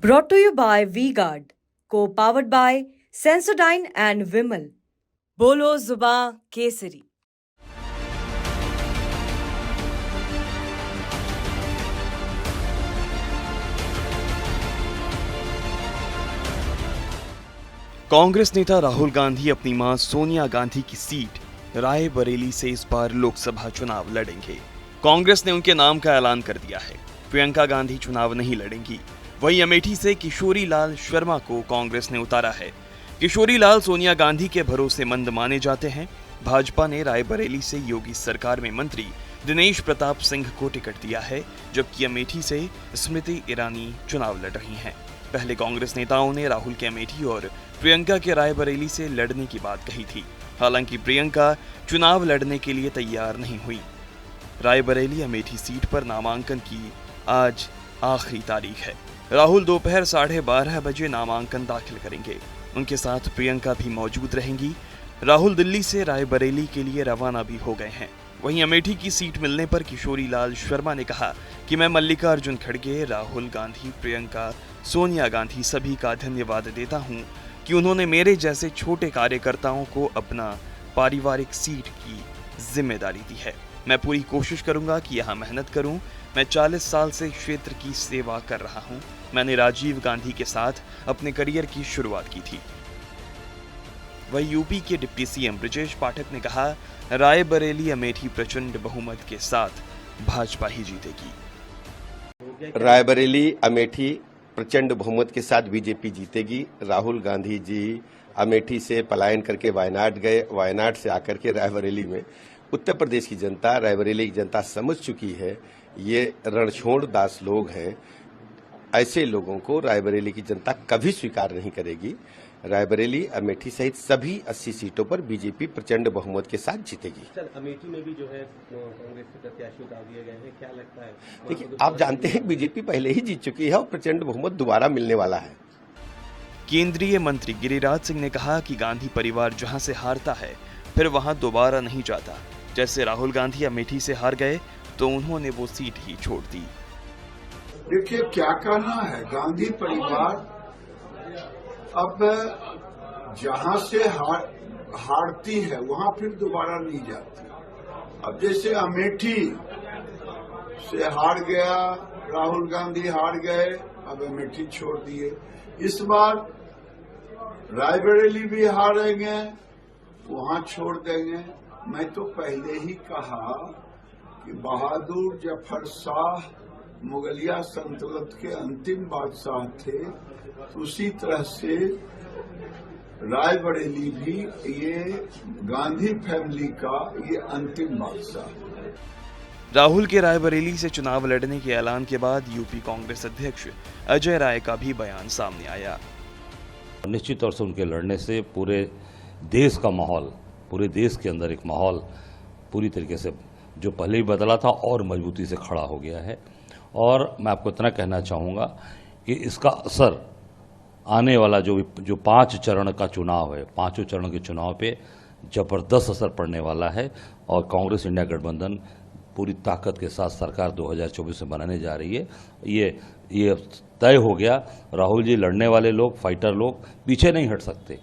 Brought to you by V-Guard, co-powered by Sensodyne and Vimal. बोलो जुबां केसरी। कांग्रेस नेता राहुल गांधी अपनी मां सोनिया गांधी की सीट रायबरेली से इस बार लोकसभा चुनाव लड़ेंगे। कांग्रेस ने उनके नाम का ऐलान कर दिया है। प्रियंका गांधी चुनाव नहीं लड़ेंगी। वहीं अमेठी से किशोरी लाल शर्मा को कांग्रेस ने उतारा है। किशोरी लाल सोनिया गांधी के भरोसेमंद माने जाते हैं। भाजपा ने रायबरेली से योगी सरकार में मंत्री दिनेश प्रताप सिंह को टिकट दिया है, जबकि अमेठी से स्मृति ईरानी चुनाव लड़ रही हैं। पहले कांग्रेस नेताओं ने राहुल के अमेठी और प्रियंका के रायबरेली से लड़ने की बात कही थी। हालांकि प्रियंका चुनाव लड़ने के लिए तैयार नहीं हुई। रायबरेली अमेठी सीट पर नामांकन की आज आखिरी तारीख है। राहुल दोपहर 12:30 बजे नामांकन दाखिल करेंगे। उनके साथ प्रियंका भी मौजूद रहेंगी। राहुल दिल्ली से रायबरेली के लिए रवाना भी हो गए हैं। वहीं अमेठी की सीट मिलने पर किशोरी लाल शर्मा ने कहा कि मैं मल्लिकार्जुन खड़गे, राहुल गांधी, प्रियंका, सोनिया गांधी सभी का धन्यवाद देता हूं कि उन्होंने मेरे जैसे छोटे कार्यकर्ताओं को अपना पारिवारिक सीट की जिम्मेदारी दी है। मैं पूरी कोशिश करूंगा कि यहां मेहनत करूं। मैं 40 साल से क्षेत्र की सेवा कर रहा हूं। मैंने राजीव गांधी के साथ अपने करियर की शुरुआत की थी। वहीं यूपी के डिप्टी सीएम ब्रजेश पाठक ने कहा, रायबरेली अमेठी प्रचंड बहुमत के साथ भाजपा ही जीतेगी। रायबरेली अमेठी प्रचंड बहुमत के साथ बीजेपी जीतेगी। राहुल गांधी जी अमेठी से पलायन करके वायनाड गए। वायनाड से आकर के रायबरेली में उत्तर प्रदेश की जनता, रायबरेली की जनता समझ चुकी है ये रणछोड़ दास लोग हैं। ऐसे लोगों को रायबरेली की जनता कभी स्वीकार नहीं करेगी। रायबरेली, अमेठी सहित सभी 80 सीटों पर बीजेपी प्रचंड बहुमत के साथ जीतेगी। सर, अमेठी में भी जो है कांग्रेस के प्रत्याशी उतार दिए गए हैं, क्या लगता है? देखिए, आप जानते हैं बीजेपी पहले ही जीत चुकी है और प्रचंड बहुमत दोबारा मिलने वाला है। केंद्रीय मंत्री गिरिराज सिंह ने कहा कि गांधी परिवार जहां से हारता है फिर वहां दोबारा नहीं जाता। जैसे राहुल गांधी अमेठी से हार गए तो उन्होंने वो सीट ही छोड़ दी। देखिए, क्या कहना है, गांधी परिवार अब जहां से हारती है वहां फिर दोबारा नहीं जाती। अब जैसे अमेठी से हार गया, राहुल गांधी हार गए, अब अमेठी छोड़ दिए। इस बार रायबरेली भी हारेंगे, वहां छोड़ देंगे। मैं तो पहले ही कहा कि बहादुर जफर शाह मुगलिया सल्तनत के अंतिम बादशाह थे, तो उसी तरह से रायबरेली भी ये गांधी फैमिली का ये अंतिम बादशाह। राहुल के रायबरेली से चुनाव लड़ने के ऐलान के बाद यूपी कांग्रेस अध्यक्ष अजय राय का भी बयान सामने आया। निश्चित तौर से उनके लड़ने से पूरे देश का माहौल, पूरे देश के अंदर एक माहौल पूरी तरीके से जो पहले ही बदला था और मजबूती से खड़ा हो गया है। और मैं आपको इतना कहना चाहूँगा कि इसका असर आने वाला जो 5 चरण का चुनाव है, 5 चरण के चुनाव पे जबरदस्त असर पड़ने वाला है। और कांग्रेस इंडिया गठबंधन पूरी ताकत के साथ सरकार 2024 में बनाने जा रही है। ये तय हो गया। राहुल जी लड़ने वाले लोग, फाइटर लोग पीछे नहीं हट सकते।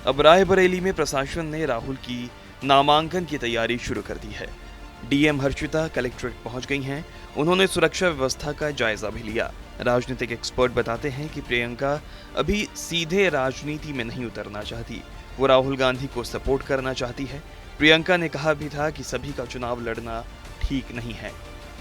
अब रायबरेली में प्रशासन ने राहुल की नामांकन की तैयारी शुरू कर दी है। डीएम हर्षिता कलेक्ट्रेट पहुंच गई हैं। उन्होंने सुरक्षा व्यवस्था का जायजा भी लिया। राजनीतिक एक्सपर्ट बताते हैं कि प्रियंका अभी सीधे राजनीति में नहीं उतरना चाहती। वो राहुल गांधी को सपोर्ट करना चाहती है। प्रियंका ने कहा भी था कि सभी का चुनाव लड़ना ठीक नहीं है।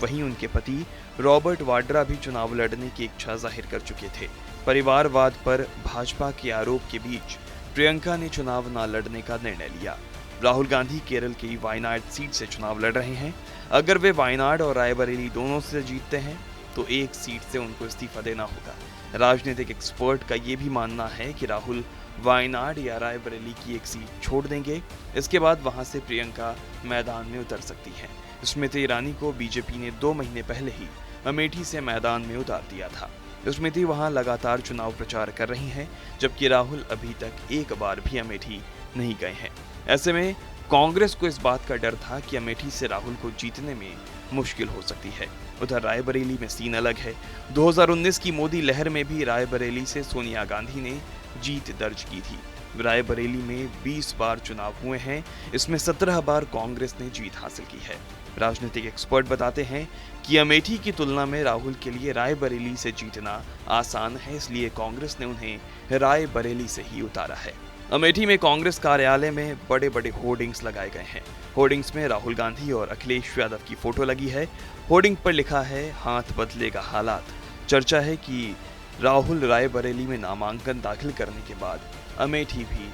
वहीं उनके पति रॉबर्ट वाड्रा भी चुनाव लड़ने की इच्छा जाहिर कर चुके थे। परिवारवाद पर भाजपा के आरोप के बीच प्रियंका ने चुनाव न लड़ने का निर्णय लिया। राहुल गांधी केरल की वायनाड सीट से चुनाव लड़ रहे हैं। अगर वे वायनाड और रायबरेली दोनों से जीतते हैं तो एक सीट से उनको इस्तीफा देना होगा। राजनीतिक एक्सपर्ट का ये भी मानना है कि राहुल वायनाड या रायबरेली की एक सीट छोड़ देंगे। इसके बाद वहां से प्रियंका मैदान में उतर सकती हैं। स्मृति ईरानी को बीजेपी ने 2 महीने पहले ही अमेठी से मैदान में उतार दिया था। स्मृति वहां लगातार चुनाव प्रचार कर रही हैं, जबकि राहुल अभी तक एक बार भी अमेठी नहीं गए हैं। ऐसे में कांग्रेस को इस बात का डर था कि अमेठी से राहुल को जीतने में मुश्किल हो सकती है। उधर रायबरेली में सीन अलग है। 2019 की मोदी लहर में भी रायबरेली से सोनिया गांधी ने जीत दर्ज की थी। रायबरेली में 20 बार चुनाव हुए हैं, इसमें 17 बार कांग्रेस ने जीत हासिल की है। राजनीतिक एक्सपर्ट बताते हैं कि अमेठी की तुलना में राहुल के लिए रायबरेली से जीतना आसान है, इसलिए कांग्रेस ने उन्हें रायबरेली से ही उतारा है। अमेठी में कांग्रेस कार्यालय में बड़े बड़े होर्डिंग्स लगाए गए हैं। होर्डिंग्स में राहुल गांधी और अखिलेश यादव की फोटो लगी है। होर्डिंग पर लिखा है, हाथ बदलेगा हालात। चर्चा है कि राहुल रायबरेली में नामांकन दाखिल करने के बाद अमेठी भी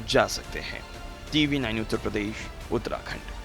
जा सकते हैं। TV9 उत्तर प्रदेश, उत्तराखंड।